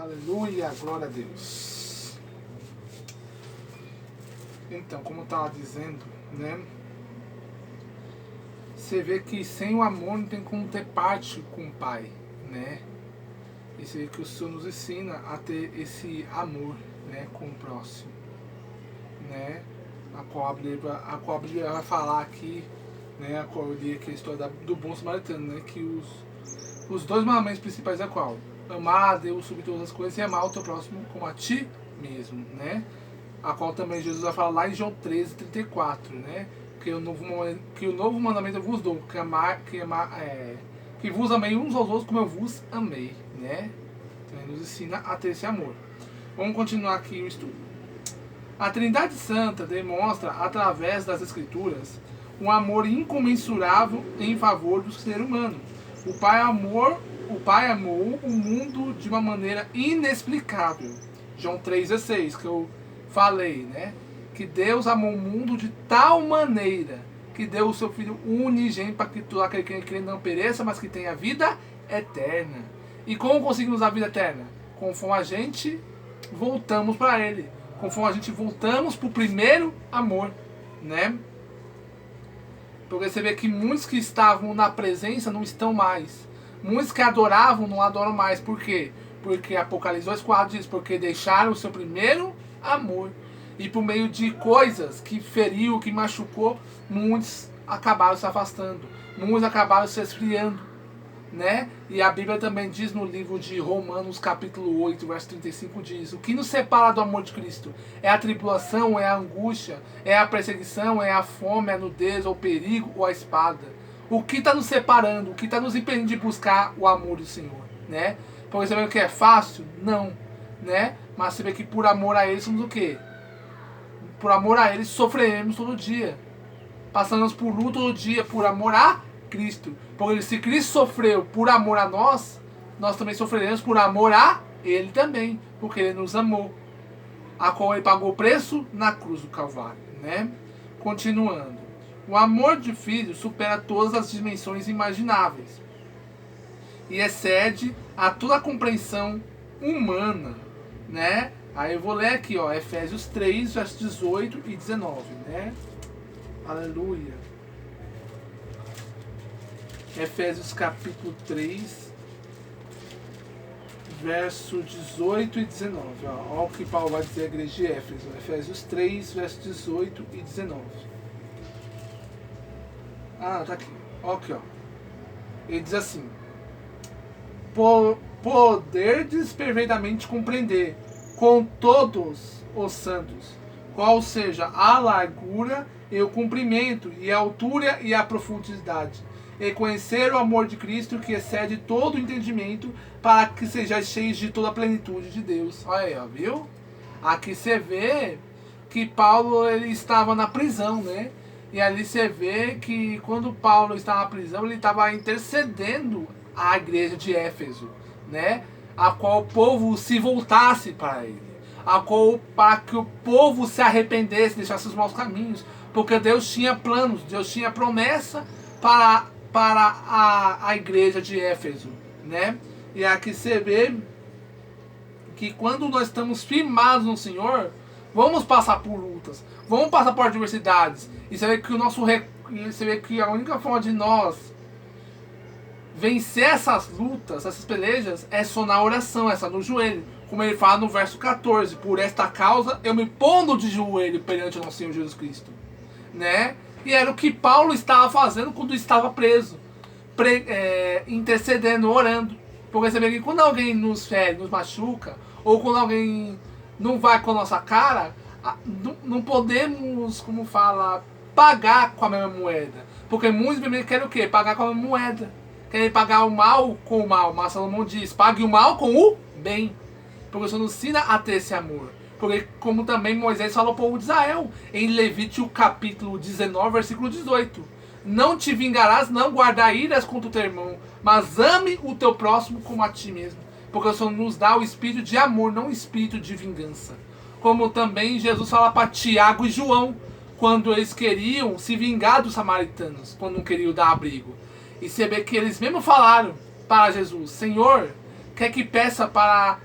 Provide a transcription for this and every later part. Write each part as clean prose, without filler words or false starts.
Aleluia, glória a Deus. Então, como eu estava dizendo, né? Você vê que sem o amor não tem como ter parte com o Pai, né? E você vê que o Senhor nos ensina a ter esse amor, né, com o próximo, né? A qual a Bíblia vai falar aqui, né? A qual eu li aqui a história do bom samaritano, né? Que os dois mandamentos principais é qual? Amar a Deus sobre todas as coisas e amar o teu próximo como a ti mesmo, né? A qual também Jesus vai falar lá em João 13:34, né? Que o novo mandamento eu vos dou, que vos amei uns aos outros como eu vos amei, né? Então ele nos ensina a ter esse amor. Vamos continuar aqui o estudo. A Trindade Santa demonstra, através das Escrituras, um amor incomensurável em favor do ser humano. O Pai amou o mundo de uma maneira inexplicável. João 3,16, que eu falei, né? Que Deus amou o mundo de tal maneira que deu o seu Filho unigênito para que todo aquele que crê não pereça, mas que tenha vida eterna. E como conseguimos a vida eterna? Conforme a gente voltamos para Ele. Conforme a gente voltamos para o primeiro amor, né? Porque você vê que muitos que estavam na presença não estão mais. Muitos que adoravam não adoram mais. Por quê? Porque Apocalipse 2,4 diz, porque deixaram o seu primeiro amor. E por meio de coisas que feriu, que machucou, muitos acabaram se afastando. Muitos acabaram se esfriando, né? E a Bíblia também diz no livro de Romanos, capítulo 8, verso 35, diz: o que nos separa do amor de Cristo? É a tribulação, é a angústia, é a perseguição, é a fome, é a nudez, ou o perigo, ou a espada. O que está nos separando? O que está nos impedindo de buscar o amor do Senhor, né? Porque você vê que é fácil? Não, né? Mas você vê que por amor a Ele somos o quê? Por amor a Ele sofreremos todo dia. Passamos por luta todo dia por amor a Cristo. Porque se Cristo sofreu por amor a nós, nós também sofreremos por amor a Ele também. Porque Ele nos amou. A qual Ele pagou o preço na cruz do Calvário, né? Continuando. O amor de filho supera todas as dimensões imagináveis. E excede a toda a compreensão humana, né? Aí eu vou ler aqui, ó, Efésios 3, versos 18 e 19, né? Aleluia. Efésios capítulo 3, verso 18 e 19. Ó, olha o que Paulo vai dizer à igreja de Éfeso. Efésios 3, versos 18 e 19. Ah, tá aqui. Ó, aqui, ó. Ele diz assim: poderdes perfeitamente compreender com todos os santos, qual seja a largura e o comprimento, e a altura e a profundidade, e conhecer o amor de Cristo que excede todo o entendimento, para que sejais cheios de toda a plenitude de Deus. Olha aí, ó, viu? Aqui você vê que Paulo ele estava na prisão, né? E ali você vê que quando Paulo estava na prisão, ele estava intercedendo à igreja de Éfeso, né? A qual o povo se voltasse para ele, para que o povo se arrependesse, deixasse os maus caminhos, porque Deus tinha planos, Deus tinha promessa para a igreja de Éfeso, né? E aqui você vê que quando nós estamos firmados no Senhor, vamos passar por lutas, vamos passar por adversidades, e você vê que você vê que a única forma de nós vencer essas lutas, essas pelejas, é só na oração, é só no joelho. Como ele fala no verso 14: por esta causa eu me pondo de joelho perante o nosso Senhor Jesus Cristo, né? E era o que Paulo estava fazendo quando estava preso, intercedendo, orando. Porque você vê que quando alguém nos fere, nos machuca, ou quando alguém não vai com a nossa cara, não podemos, como fala, pagar com a mesma moeda. Porque muitos primeiro querem o quê? Pagar com a mesma moeda. Querem pagar o mal com o mal. Mas Salomão diz: pague o mal com o bem. Porque o Senhor nos ensina a ter esse amor. Porque como também Moisés falou ao povo de Israel, em Levítico capítulo 19, versículo 18: não te vingarás, não guardar iras contra o teu irmão, mas ame o teu próximo como a ti mesmo. Porque o Senhor nos dá o espírito de amor, não o espírito de vingança. Como também Jesus fala para Tiago e João, quando eles queriam se vingar dos samaritanos, quando não queriam dar abrigo. E você vê que eles mesmo falaram para Jesus: Senhor, quer que peça para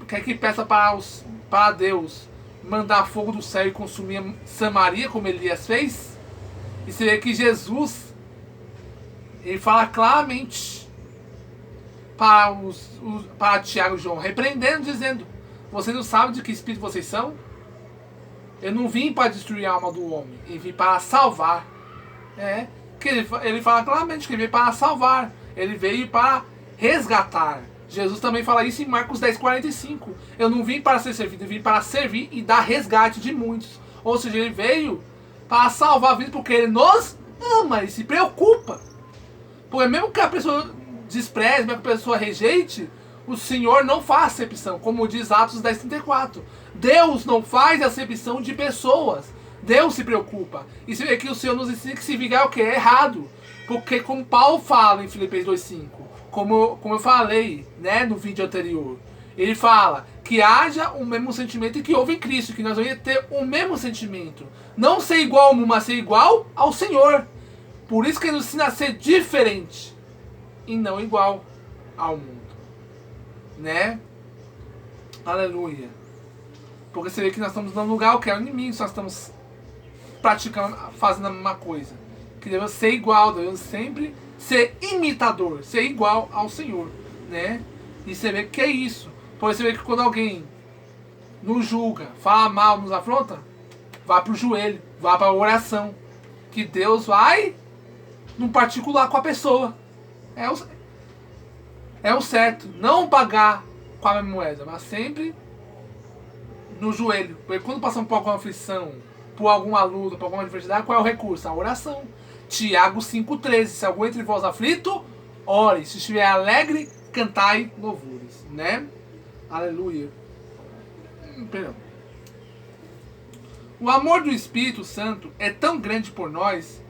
que peça para Deus mandar fogo do céu e consumir Samaria, como Elias fez? E você vê que Jesus, ele fala claramente para Tiago e João, repreendendo, dizendo: vocês não sabem de que espírito vocês são? Eu não vim para destruir a alma do homem, eu vim para salvar. Que ele fala claramente que ele veio para salvar, ele veio para resgatar. Jesus também fala isso em Marcos 10:45. Eu não vim para ser servido, eu vim para servir e dar resgate de muitos. Ou seja, ele veio para salvar a vida porque ele nos ama, ele se preocupa. Porque mesmo que a pessoa despreze, mesmo que a pessoa rejeite, o Senhor não faz acepção, como diz Atos 10:34. Deus não faz acepção de pessoas. Deus se preocupa. E se vê que o Senhor nos ensina que se vingar é o que? É errado. Porque como Paulo fala em Filipenses 2:5, como eu falei, né, no vídeo anterior, ele fala que haja o mesmo sentimento que houve em Cristo, que nós vamos ter o mesmo sentimento. Não ser igual ao mundo, mas ser igual ao Senhor. Por isso que ele nos ensina a ser diferente e não igual ao mundo. Né? Aleluia. Porque você vê que nós estamos dando lugar ao que é o inimigo, nós estamos praticando, fazendo a mesma coisa. Que devemos ser igual, devemos sempre ser imitador, ser igual ao Senhor, né? E você vê que é isso. Porque você vê que quando alguém nos julga, fala mal, nos afronta, vá pro joelho, vá para a oração, que Deus vai no particular com a pessoa. É o certo, não pagar com a mesma moeda, mas sempre no joelho. Porque quando passamos por alguma aflição, por alguma luta, por alguma adversidade, qual é o recurso? A oração. Tiago 5,13. Se algum entre vós aflito, ore. Se estiver alegre, cantai louvores. Né? Aleluia. Perdão. O amor do Espírito Santo é tão grande por nós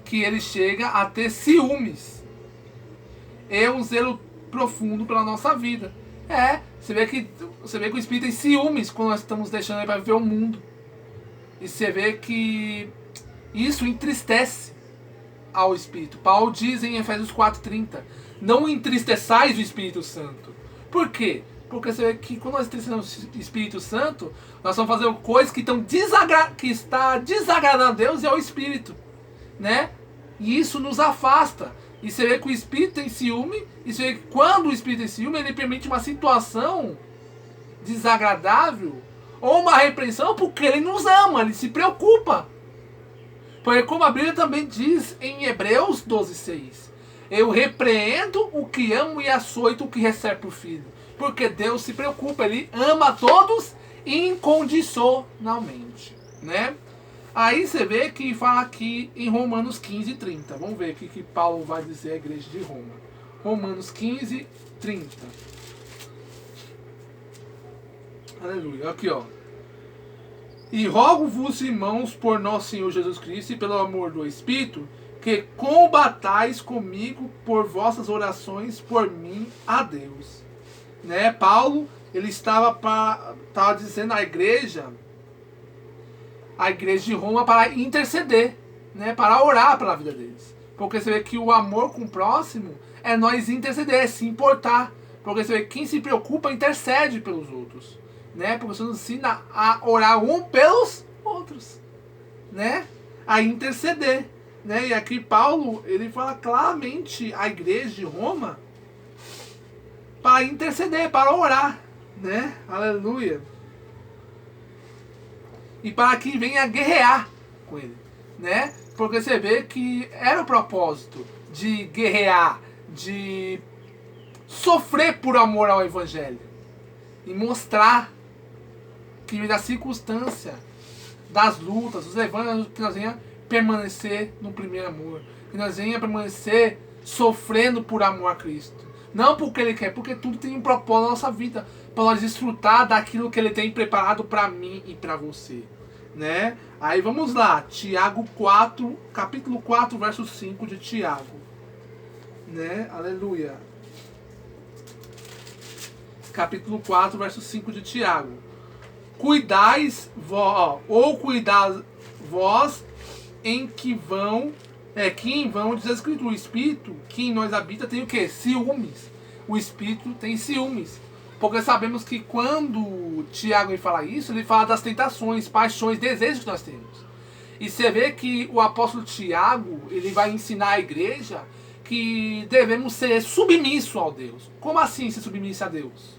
que ele chega a ter ciúmes. É um zelo profundo pela nossa vida. Você vê que o Espírito tem ciúmes quando nós estamos deixando ele para viver o mundo. E você vê que isso entristece ao Espírito. Paulo diz em Efésios 4:30, não entristeçais o Espírito Santo. Por quê? Porque você vê que quando nós entristecemos o Espírito Santo, nós estamos fazendo coisas que está desagradando a Deus e ao Espírito. Né? E isso nos afasta. E você vê que o Espírito tem ciúme, e você vê que quando o Espírito tem ciúme, ele permite uma situação desagradável ou uma repreensão porque ele nos ama, ele se preocupa. Porque como a Bíblia também diz em Hebreus 12:6, eu repreendo o que amo e açoito o que recebe por filho. Porque Deus se preocupa, ele ama a todos incondicionalmente. Né? Aí você vê que fala aqui em Romanos 15:30. Vamos ver o que Paulo vai dizer à igreja de Roma. Romanos 15:30. Aleluia. Aqui, ó. E rogo-vos, irmãos, por nosso Senhor Jesus Cristo e pelo amor do Espírito, que combatais comigo por vossas orações por mim a Deus. Né? Paulo, ele estava dizendo à igreja de Roma para interceder, né? Para orar pela vida deles. Porque você vê que o amor com o próximo é nós interceder, é se importar. Porque você vê que quem se preocupa intercede pelos outros. Né? Porque você nos ensina a orar um pelos outros. Né? A interceder. Né? E aqui Paulo, ele fala claramente à igreja de Roma para interceder, para orar. Né? Aleluia. E para que venha guerrear com ele. Né? Porque você vê que era o propósito de guerrear, de sofrer por amor ao Evangelho. E mostrar que da circunstância, das lutas, dos levantes, que nós venhamos permanecer no primeiro amor. Que nós venhamos permanecer sofrendo por amor a Cristo. Não porque Ele quer, porque tudo tem um propósito na nossa vida. Para nós desfrutar daquilo que Ele tem preparado para mim e para você. Né? Aí vamos lá. Tiago 4, capítulo 4, verso 5 de Tiago. Né? Aleluia. Capítulo 4, verso 5 de Tiago. Cuidais vós, ou cuidai vós em que em vão diz a Escritura, o Espírito que em nós habita tem o que? Ciúmes. O Espírito tem ciúmes. Porque sabemos que quando Tiago fala isso, ele fala das tentações, paixões, desejos que nós temos. E você vê que o apóstolo Tiago, ele vai ensinar à igreja que devemos ser submissos ao Deus. Como assim ser submisso a Deus?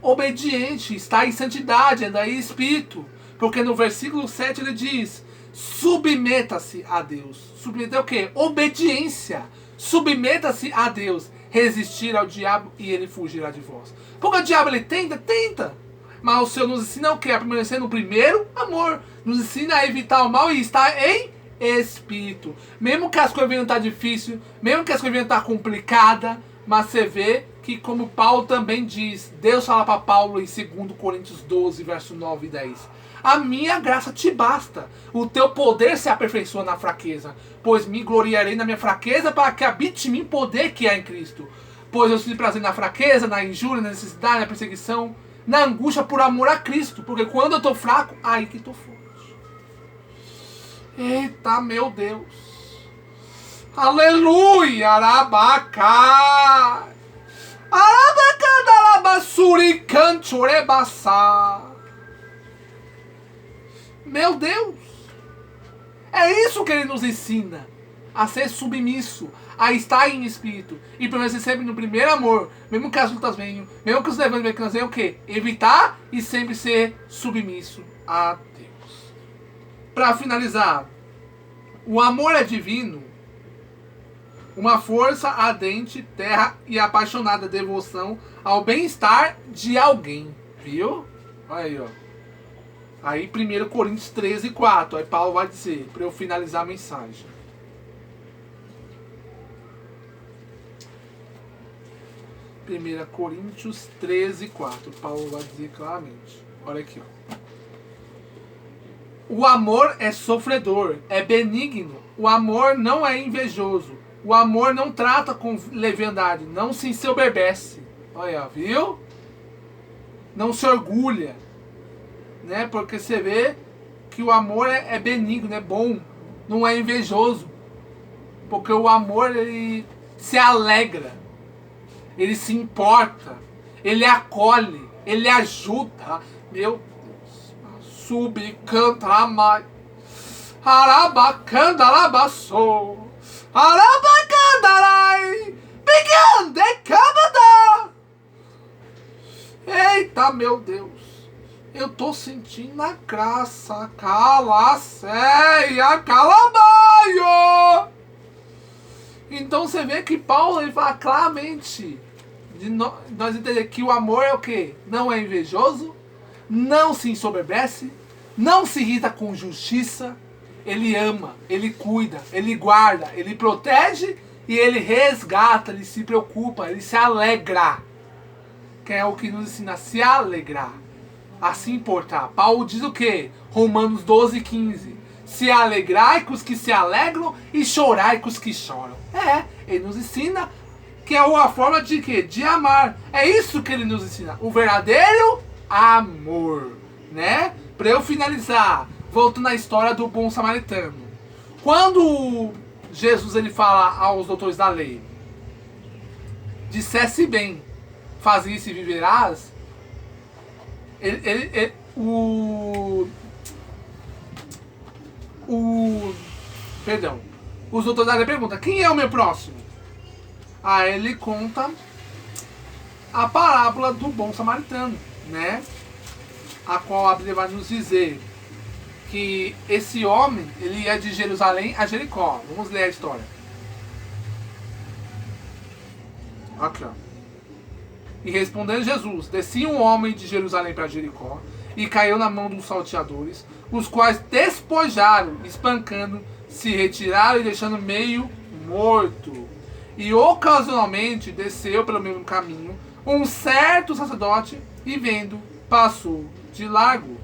Obediente, está em santidade, anda em espírito. Porque no versículo 7 ele diz, submeta-se a Deus. Submeter o quê? Obediência. Submeta-se a Deus. Resistir ao diabo e ele fugirá de vós. Porque o diabo ele tenta, tenta. Mas o Senhor nos ensina o quê? A permanecer no primeiro amor. Nos ensina a evitar o mal e estar em espírito. Mesmo que as coisas venham estar difíceis, mesmo que as coisas venham estar complicadas, mas você vê que, como Paulo também diz, Deus fala para Paulo em 2 Coríntios 12, verso 9 e 10. A minha graça te basta. O teu poder se aperfeiçoa na fraqueza. Pois me gloriarei na minha fraqueza para que habite em mim poder que há em Cristo. Pois eu sinto prazer na fraqueza, na injúria, na necessidade, na perseguição, na angústia por amor a Cristo. Porque quando eu estou fraco, aí que estou forte. Eita, meu Deus. Aleluia. Arabacá. Arabacá, dalabassuri, canchorebassá. Meu Deus. É isso que ele nos ensina. A ser submisso. A estar em espírito. E permanecer sempre no primeiro amor. Mesmo que as lutas venham. Mesmo que os levantes venham o quê? Evitar e sempre ser submisso a Deus. Para finalizar. O amor é divino. Uma força ardente, terra e apaixonada devoção ao bem-estar de alguém. Viu? Olha aí, ó. Aí 1 Coríntios 13, 4. Aí Paulo vai dizer, para eu finalizar a mensagem. Primeira Coríntios 13, 4. Paulo vai dizer claramente. Olha aqui, ó. O amor é sofredor, é benigno. O amor não é invejoso. O amor não trata com leviandade, não se ensoberbece. Olha, viu? Não se orgulha. Né? Porque você vê que o amor é benigno, é bom. Não é invejoso. Porque o amor, ele se alegra. Ele se importa. Ele acolhe. Ele ajuda. Meu Deus. Sube, canta, mais. Arabacandalabaçou. Arabacandarai. Bigande cabada. Eita, meu Deus. Eu tô sentindo a graça. Calaceia, calabaio. Então você vê que Paulo ele fala claramente de nós entender que o amor é o quê? Não é invejoso, não se ensoberbece, não se irrita com justiça. Ele ama, ele cuida, ele guarda, ele protege e ele resgata, ele se preocupa, ele se alegra. Que é o que nos ensina a se alegrar, a se importar. Paulo diz o quê? Romanos 12, 15. Se alegrai com os que se alegram e chorai com os que choram. Ele nos ensina que é uma forma de quê? De amar. É isso que ele nos ensina. O verdadeiro amor. Né? Para eu finalizar, voltando à história do bom samaritano. Quando Jesus ele fala aos doutores da lei, dissesse bem, faz isso e viverás, os doutores da lei perguntam, quem é o meu próximo? Aí ele conta a parábola do bom samaritano, né? A qual a Bíblia vai nos dizer que esse homem, ele ia de Jerusalém a Jericó. Vamos ler a história. Aqui, ó. E respondendo Jesus, descia um homem de Jerusalém para Jericó e caiu na mão dos salteadores, os quais despojaram, espancando, se retiraram e deixando meio morto. E ocasionalmente desceu pelo mesmo caminho um certo sacerdote e vendo, passou de largo.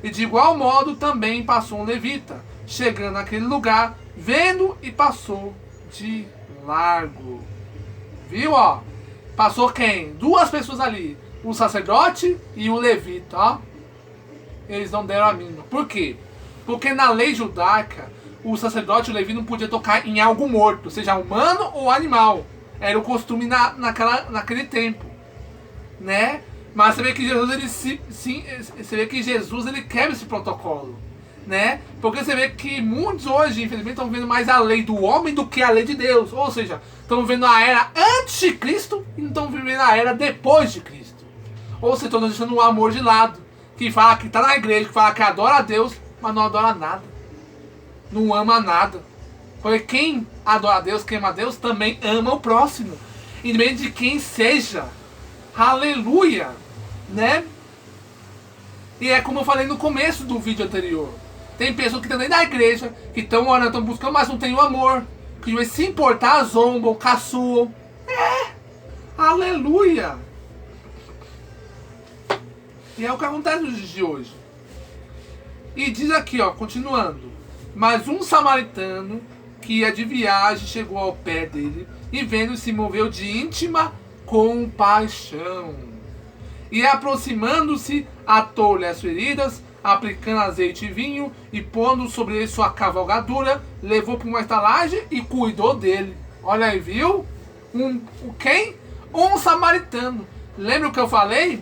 E de igual modo também passou um levita, chegando naquele lugar, vendo e passou de largo. Viu, ó? Passou quem? Duas pessoas ali. O sacerdote e o levita, ó. Eles não deram a mínima. Por quê? Porque na lei judaica, o sacerdote e o levita não podia tocar em algo morto, seja humano ou animal. Era o costume naquele tempo. né? Mas você vê que Jesus, você vê que Jesus, ele quebra esse protocolo, né? Porque você vê que muitos hoje, infelizmente, estão vendo mais a lei do homem do que a lei de Deus. Ou seja, estão vendo a era antes de Cristo e não estão vivendo a era depois de Cristo. Ou seja, estão deixando o amor de lado. Que fala que está na igreja, que fala que adora a Deus, mas não adora nada. Não ama nada. Porque quem adora a Deus, quem ama a Deus, também ama o próximo. Independente de quem seja. Aleluia! Né? E é como eu falei no começo do vídeo anterior. Tem pessoas que estão dentro da igreja, que estão orando, estão buscando, mas não tem o amor. Que vai se importar, zombam, caçoam. Aleluia! E é o que acontece nos dias de hoje. E diz aqui, ó, continuando. Mas um samaritano que ia de viagem chegou ao pé dele e vendo se moveu de íntima compaixão. E aproximando-se, atou-lhe as feridas, aplicando azeite e vinho, e pondo sobre ele sua cavalgadura, levou para uma estalagem e cuidou dele. Olha aí, viu? Quem? Um samaritano. Lembra o que eu falei?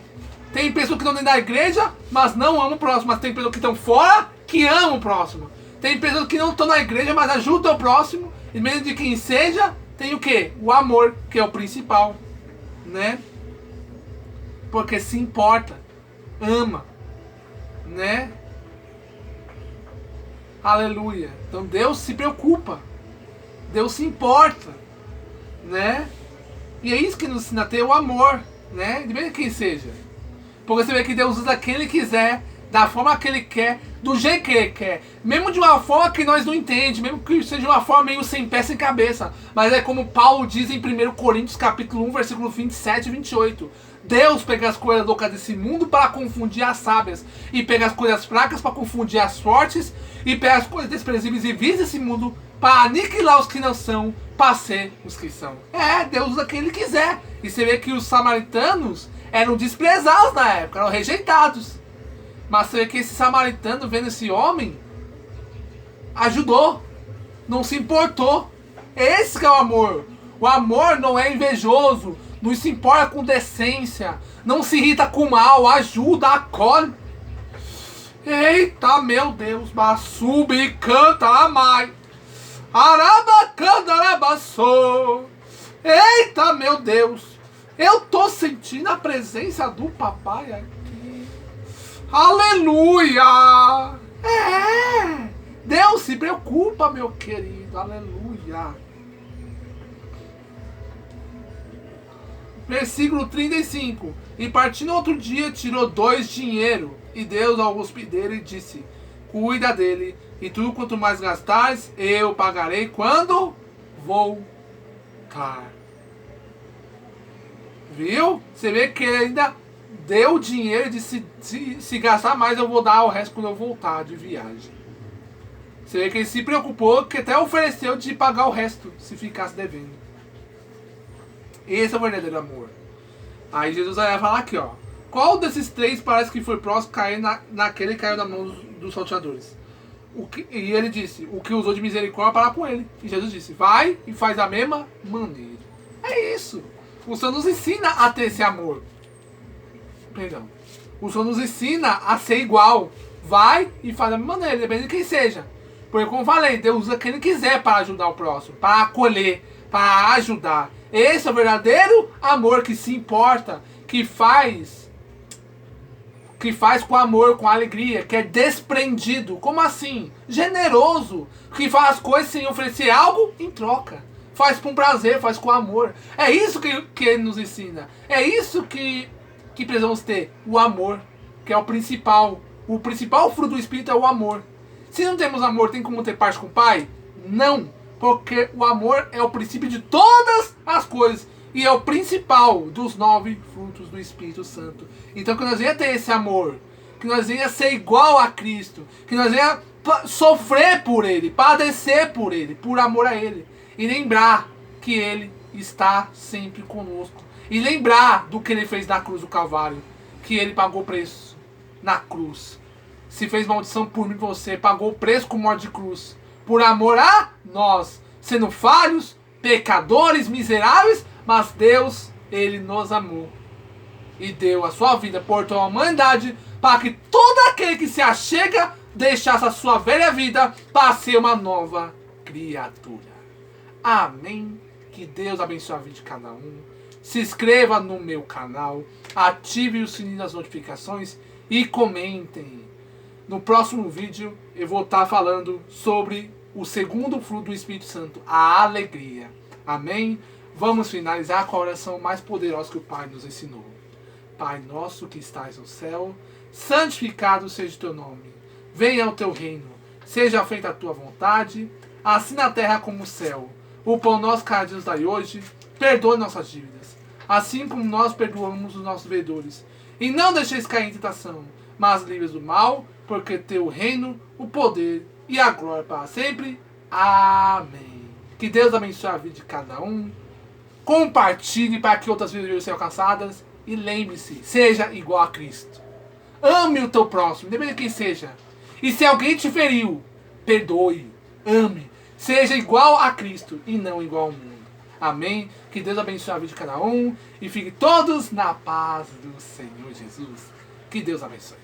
Tem pessoas que estão dentro da igreja, mas não amam o próximo. Mas tem pessoas que estão fora, que amam o próximo. Tem pessoas que não estão na igreja, mas ajudam o próximo. E mesmo de quem seja, tem o quê? O amor, que é o principal. Né? Porque se importa. Ama. Né? Aleluia. Então Deus se preocupa. Deus se importa. Né? E é isso que nos ensina a ter o amor. Né? De mesmo quem seja. Porque você vê que Deus usa quem Ele quiser, da forma que Ele quer, do jeito que Ele quer. Mesmo de uma forma que nós não entendemos, mesmo que seja de uma forma meio sem pé, sem cabeça. Mas é como Paulo diz em 1 Coríntios capítulo 1, versículo 27 e 28. Deus pega as coisas loucas desse mundo para confundir as sábias. E pega as coisas fracas para confundir as fortes. E pega as coisas desprezíveis e vis desse mundo para aniquilar os que não são, para ser os que são. Deus usa quem Ele quiser. E você vê que os samaritanos eram desprezados na época, eram rejeitados. Mas você vê que esse samaritano, vendo esse homem, ajudou, não se importou. Esse que é o amor. O amor não é invejoso, não se importa com decência, não se irrita com o mal, ajuda, acolhe. Eita, meu Deus, Bassubi canta amai. Arabacanda arabaçou. Eita, meu Deus. Eu tô sentindo a presença do papai aqui. Aleluia! Deus se preocupa, meu querido. Aleluia. Versículo 35. E partindo outro dia, tirou 2 dinheiro e deu ao hospedeiro e disse: cuida dele, e tudo quanto mais gastares, eu pagarei quando voltar. Viu? Você vê que ele ainda deu dinheiro de se gastar mais, eu vou dar o resto quando eu voltar de viagem. Você vê que ele se preocupou, que até ofereceu de pagar o resto, se ficasse devendo. Esse é o verdadeiro amor. Aí Jesus vai falar aqui, ó. Qual desses 3 parece que foi próximo cair naquele que caiu na mão dos salteadores? E ele disse, o que usou de misericórdia para com ele. E Jesus disse, vai e faz da mesma maneira. É isso. O Senhor nos ensina a ter esse amor. Perdão. O Senhor nos ensina a ser igual. Vai e faz da mesma maneira, depende de quem seja. Porque como eu falei, Deus usa quem Ele quiser para ajudar o próximo, para acolher, para ajudar. Esse é o verdadeiro amor que se importa, que faz com amor, com alegria, que é desprendido. Como assim? Generoso, que faz as coisas sem oferecer algo em troca. Faz com prazer, faz com amor. É isso que Ele nos ensina. É isso que precisamos ter. O amor, que é o principal. O principal fruto do Espírito é o amor. Se não temos amor, tem como ter paz com o Pai? Não. Porque o amor é o princípio de todas as coisas. E é o principal dos 9 frutos do Espírito Santo. Então que nós venhamos ter esse amor. Que nós venhamos ser igual a Cristo. Que nós venhamos sofrer por Ele. Padecer por Ele. Por amor a Ele. E lembrar que Ele está sempre conosco. E lembrar do que Ele fez na cruz do Calvário. Que Ele pagou o preço na cruz. Se fez maldição por mim e você. Pagou o preço com morte de cruz. Por amor a nós. Sendo falhos, pecadores, miseráveis. Mas Deus, Ele nos amou. e deu a sua vida por toda a humanidade, para que todo aquele que se achega deixasse a sua velha vida para ser uma nova criatura. Amém. Que Deus abençoe a vida de cada um. Se inscreva no meu canal, ative o sininho das notificações e comentem. No próximo vídeo eu vou estar falando sobre o segundo fruto do Espírito Santo, a alegria. Amém? Vamos finalizar com a oração mais poderosa que o Pai nos ensinou. Pai nosso que estás no céu, santificado seja o teu nome. Venha o teu reino, seja feita a tua vontade, assim na terra como no céu. O pão nosso cada dia nos dai hoje, perdoe nossas dívidas, assim como nós perdoamos os nossos devedores. E não deixeis cair em tentação, mas livres do mal, porque teu reino, o poder e a glória para sempre. Amém. Que Deus abençoe a vida de cada um. Compartilhe para que outras vidas sejam alcançadas. E lembre-se, seja igual a Cristo. Ame o teu próximo, independente de quem seja. E se alguém te feriu, perdoe, ame. Seja igual a Cristo e não igual ao mundo. Amém? Que Deus abençoe a vida de cada um. E fiquem todos na paz do Senhor Jesus. Que Deus abençoe.